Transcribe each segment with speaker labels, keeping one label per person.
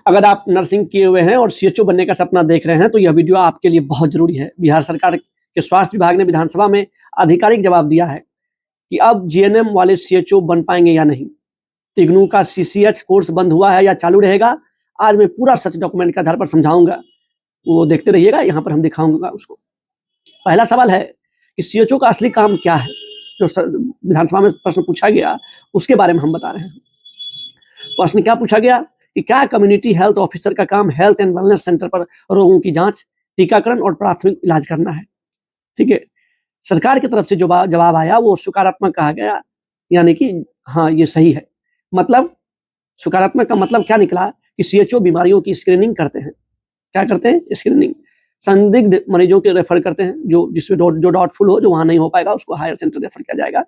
Speaker 1: अगर आप नर्सिंग किए हुए हैं और सीएचओ बनने का सपना देख रहे हैं तो यह वीडियो आपके लिए बहुत जरूरी है। बिहार सरकार के स्वास्थ्य विभाग ने विधानसभा में आधिकारिक जवाब दिया है कि अब जीएनएम वाले सीएचओ बन पाएंगे या नहीं। इग्नू का सीसीएच कोर्स बंद हुआ है या चालू रहेगा, आज मैं पूरा सच डॉक्यूमेंट के आधार पर समझाऊंगा, वो देखते रहिएगा। यहाँ पर हम दिखाऊंगा उसको। पहला सवाल है कि सीएचओ का असली काम क्या है, जो विधानसभा में प्रश्न पूछा गया उसके बारे में हम बता रहे हैं। प्रश्न क्या पूछा गया कि क्या कम्युनिटी हेल्थ ऑफिसर का काम हेल्थ एंड वेलनेस सेंटर पर रोगों की जांच, टीकाकरण और प्राथमिक इलाज करना है। ठीक है, सरकार की तरफ से जो जवाब आया वो सकारात्मक कहा गया, यानी कि हाँ ये सही है। मतलब सकारात्मक का मतलब क्या निकला कि सीएचओ बीमारियों की स्क्रीनिंग करते हैं। क्या करते हैं? स्क्रीनिंग। संदिग्ध मरीजों के रेफर करते हैं, जो जिसमें जो डाउटफुल हो, जो वहां नहीं हो पाएगा उसको हायर सेंटर रेफर किया जाएगा।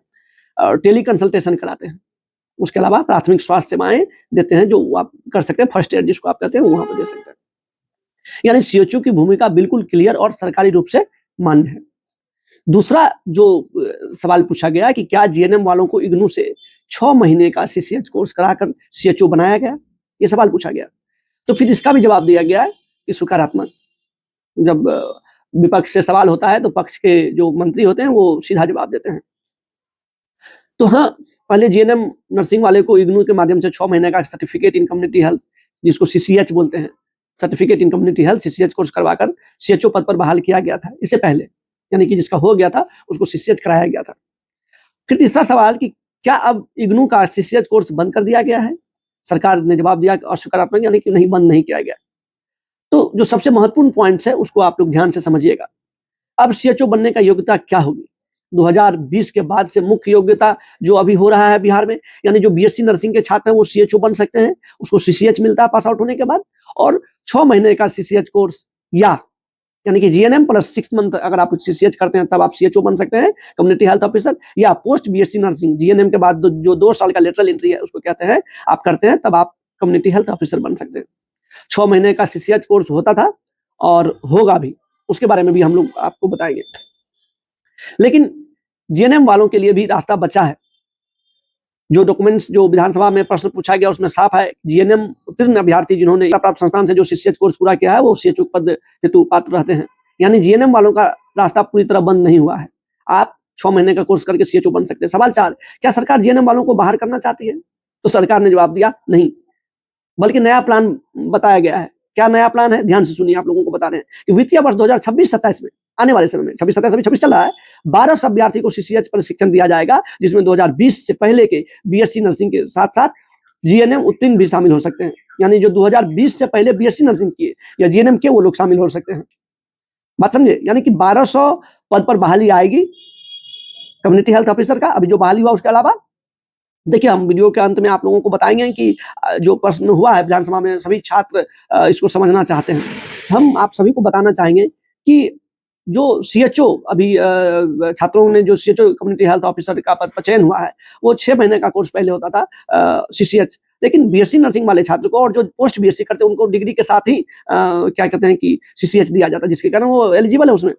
Speaker 1: और टेली कंसल्टेशन कराते हैं। उसके अलावा प्राथमिक स्वास्थ्य सेवाएं देते हैं, जो आप कर सकते हैं, फर्स्ट एड जिसको आप कहते हैं वहां पर दे सकते हैं। यानी सीएचओ की भूमिका बिल्कुल क्लियर और सरकारी रूप से मान्य है। दूसरा जो सवाल पूछा गया कि क्या जीएनएम वालों को इग्नू से 6 महीने का सीसीएच कोर्स कराकर सीएचओ बनाया गया, ये सवाल पूछा गया। तो फिर इसका भी जवाब दिया गया है कि सकारात्मक। जब विपक्ष से सवाल होता है तो पक्ष के जो मंत्री होते हैं वो सीधा जवाब देते हैं। तो हाँ, पहले जीएनएम नर्सिंग वाले को इग्नू के माध्यम से 6 महीने का सर्टिफिकेट इन कम्युनिटी हेल्थ, जिसको सीसीएच बोलते हैं, certificate in community health CCH course करवाकर सीएचओ पद पर बहाल किया गया था। इससे पहले, यानी कि जिसका हो गया था उसको सीसीएच कराया गया था। फिर तीसरा सवाल कि क्या अब इग्नू का सीसीएच कोर्स बंद कर दिया गया है? सरकार ने जवाब दिया असकारात्मक, यानी कि नहीं, बंद नहीं किया गया। तो जो सबसे महत्वपूर्ण पॉइंट्स है उसको आप लोग ध्यान से समझिएगा। अब सीएचओ बनने का योग्यता क्या होगी? 2020 के बाद से मुख्य योग्यता जो अभी हो रहा है बिहार में, यानी जो बीएससी नर्सिंग के छात्र हैं वो सीएचओ बन सकते हैं, उसको सीसीएच मिलता है पास आउट होने के बाद, और 6 महीने का सीसीएच कोर्स, या यानी कि जीएनएम प्लस 6 मंथ अगर आप सीसीएच करते हैं तब आप सीएचओ बन सकते हैं, कम्युनिटी हेल्थ ऑफिसर, या पोस्ट बीएससी नर्सिंग जीएनएम के बाद जो 2 साल का लेटरल एंट्री है उसको कहते हैं, आप करते हैं तब आप कम्युनिटी हेल्थ ऑफिसर बन सकते हैं। 6 महीने का सीसीएच कोर्स होता था और होगा भी, उसके बारे में भी हम लोग आपको बताएंगे। लेकिन जीएनएम वालों के लिए भी रास्ता बचा है। जो डॉक्यूमेंट्स जो विधानसभा में प्रश्न पूछा गया उसमें साफ है, जीएनएम उत्तीर्ण अभ्यर्थी जिन्होंने प्राप्त संस्थान से जो सीसीएच कोर्स पूरा किया है वो सीएचओ पद हेतु पात्र रहते हैं। यानी जीएनएम वालों का रास्ता पूरी तरह बंद नहीं हुआ है, आप 6 महीने का कोर्स करके सीएचओ बन सकते हैं। सवाल 4, क्या सरकार जीएनएम वालों को बाहर करना चाहती है? तो सरकार ने जवाब दिया नहीं, बल्कि नया प्लान बताया गया है। क्या नया प्लान है? ध्यान से सुनिए, आप लोगों को बता रहे हैं कि वित्तीय वर्ष 2026-27 में, आने वाले समय में, 26-27 अभी 26 चल रहा है, 12 अभ्यर्थी को सीसीएच प्रशिक्षण दिया जाएगा, जिसमें 2020 से पहले के बीएससी नर्सिंग के साथ साथ जीएनएम उत्तीर्ण भी शामिल हो सकते हैं। यानी जो 2020 से पहले बीएससी नर्सिंग किए या जीएनएम के वो लोग शामिल हो सकते हैं। बात समझे? यानी कि 1200 पद पर बहाली आएगी कम्युनिटी हेल्थ ऑफिसर का। अभी जो बहाली हुआ उसके अलावा देखिए, हम वीडियो के अंत में आप लोगों को बताएंगे कि जो प्रश्न हुआ है विधानसभा में, सभी छात्र इसको समझना चाहते हैं। हम आप सभी को बताना चाहेंगे कि जो सीएचओ अभी छात्रों ने जो सीएचओ कम्युनिटी हेल्थ ऑफिसर का पद पर चयन हुआ है वो 6 महीने का कोर्स पहले होता था सीसीएच, लेकिन बीएससी नर्सिंग वाले छात्र को और जो पोस्ट बीएससी करते हैं उनको डिग्री के साथ ही क्या कहते हैं कि सीसीएच दिया जाता है, जिसके कारण वो एलिजिबल है उसमें।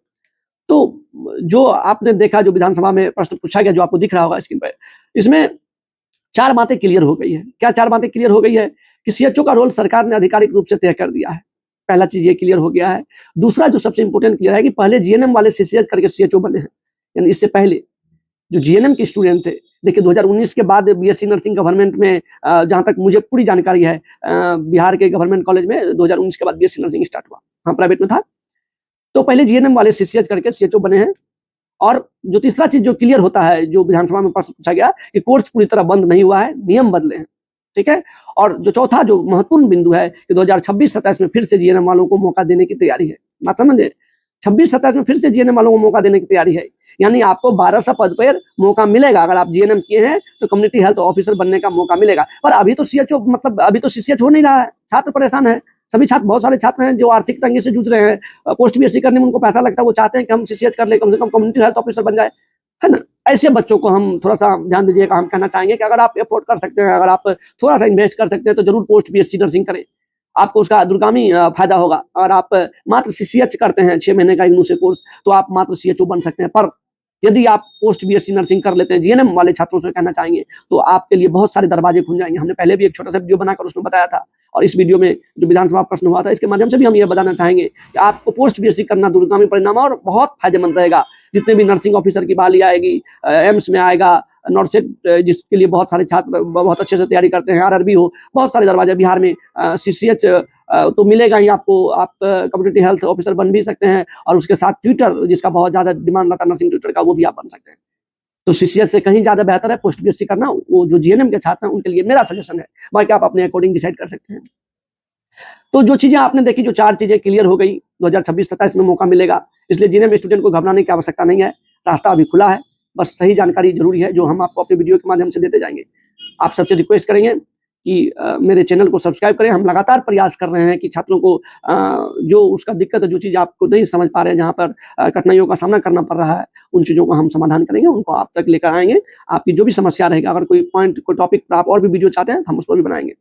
Speaker 1: तो जो आपने देखा, जो विधानसभा में प्रश्न पूछा गया, जो आपको दिख रहा होगा स्क्रीन पर, इसमें 4 बातें क्लियर हो गई है। क्या 4 बातें क्लियर हो गई है? कि सीएचओ का रोल सरकार ने आधिकारिक रूप से तय कर दिया है। पहला चीज ये क्लियर हो गया है। दूसरा जो सबसे इंपॉर्टेंट क्लियर है कि पहले जीएनएम वाले सीसीएच करके सीएचओ बने हैं, यानी इससे पहले जो जीएनएम के स्टूडेंट थे, देखिए 2019 के बाद बीएससी नर्सिंग गवर्नमेंट में, जहां तक मुझे पूरी जानकारी है, बिहार के गवर्नमेंट कॉलेज में 2019 के बाद बीएससी नर्सिंग स्टार्ट हुआ, हाँ प्राइवेट में था। तो पहले जीएनएम वाले सीसीएच करके सीएचओ बने हैं। और जो तीसरा चीज जो क्लियर होता है, जो विधानसभा में प्रश्न पूछा गया कि कोर्स पूरी तरह बंद नहीं हुआ है, नियम बदले हैं। ठीक है, और जो चौथा जो महत्वपूर्ण बिंदु है कि 2026-27 में फिर से जीएनएम वालों को मौका देने की तैयारी है। बात समझे? 26-27 में फिर से जीएनएम वालों को मौका देने की तैयारी है, यानी आपको 1200 पद पर मौका मिलेगा। अगर आप जीएनएम किए हैं तो कम्युनिटी हेल्थ ऑफिसर बनने का मौका मिलेगा। पर अभी तो सीएचओ, मतलब अभी तो सीसीएच हो नहीं रहा है, छात्र परेशान है। सभी छात्र, बहुत सारे छात्र हैं जो आर्थिक तंगी से जूझ रहे हैं, पोस्ट बीएससी करने में उनको पैसा लगता है, वो चाहते हैं कि हम सीसीएच कर ले, कम से कम कम्युनिटी हेल्थ ऑफिसर बन जाए, है ना। ऐसे बच्चों को हम थोड़ा सा ध्यान दीजिएगा। हम कहना चाहेंगे कि अगर आप अफोर्ड कर सकते हैं, अगर आप थोड़ा सा इन्वेस्ट कर सकते हैं तो जरूर पोस्ट बीएससी नर्सिंग करें, आपको उसका दूरगामी फायदा होगा। अगर आप मात्र सीसीएच करते हैं 6 महीने का इग्नू से कोर्स, तो आप मात्र सीएचओ बन सकते हैं। पर यदि आप पोस्ट बीएससी नर्सिंग कर लेते हैं, जीएनएम वाले छात्रों से कहना चाहेंगे, तो आपके लिए बहुत सारे दरवाजे खुल जाएंगे। हमने पहले भी एक छोटा सा वीडियो बनाकर उसमें बताया था, और इस वीडियो में जो विधानसभा प्रश्न हुआ था, इसके माध्यम से भी हम ये बताना चाहेंगे कि आपको पोस्ट बीएससी करना दूरगामी परिणाम और बहुत फायदेमंद रहेगा। जितने भी नर्सिंग ऑफिसर की बहाली आएगी, एम्स में आएगा, नॉर्सेट जिसके लिए बहुत सारे छात्र बहुत अच्छे से तैयारी करते हैं, आरआरबी हो, बहुत सारे दरवाजे बिहार में, सीसीएच तो मिलेगा ही आपको, आप कम्युनिटी हेल्थ ऑफिसर बन भी सकते हैं, और उसके साथ ट्यूटर जिसका बहुत ज़्यादा डिमांड रहता है नर्सिंग ट्यूटर का, वो भी आप बन सकते हैं। तो सीसीएच से कहीं ज़्यादा बेहतर है पोस्ट बीएससी करना। वो जो जीएनएम के छात्र हैं उनके लिए मेरा सजेशन है, बाकी आप अपने अकॉर्डिंग डिसाइड कर सकते हैं। तो जो चीज़ें आपने देखी, जो 4 चीज़ें क्लियर हो गई, 2026-27 में मौका मिलेगा, इसलिए जीएनएम स्टूडेंट को घबराने की आवश्यकता नहीं है, रास्ता अभी खुला है, बस सही जानकारी जरूरी है जो हम आपको अपने वीडियो के माध्यम से देते जाएंगे। आप सबसे रिक्वेस्ट करेंगे कि मेरे चैनल को सब्सक्राइब करें। हम लगातार प्रयास कर रहे हैं कि छात्रों को जो उसका दिक्कत है, जो चीज़ आपको नहीं समझ पा रहे हैं, जहाँ पर कठिनाइयों का सामना करना पड़ रहा है, उन चीज़ों का हम समाधान करेंगे, उनको आप तक लेकर आएंगे। आपकी जो भी समस्या रहेगी, अगर कोई पॉइंट, कोई टॉपिक पर आप और भी वीडियो चाहते हैं, हम उस पर भी बनाएंगे।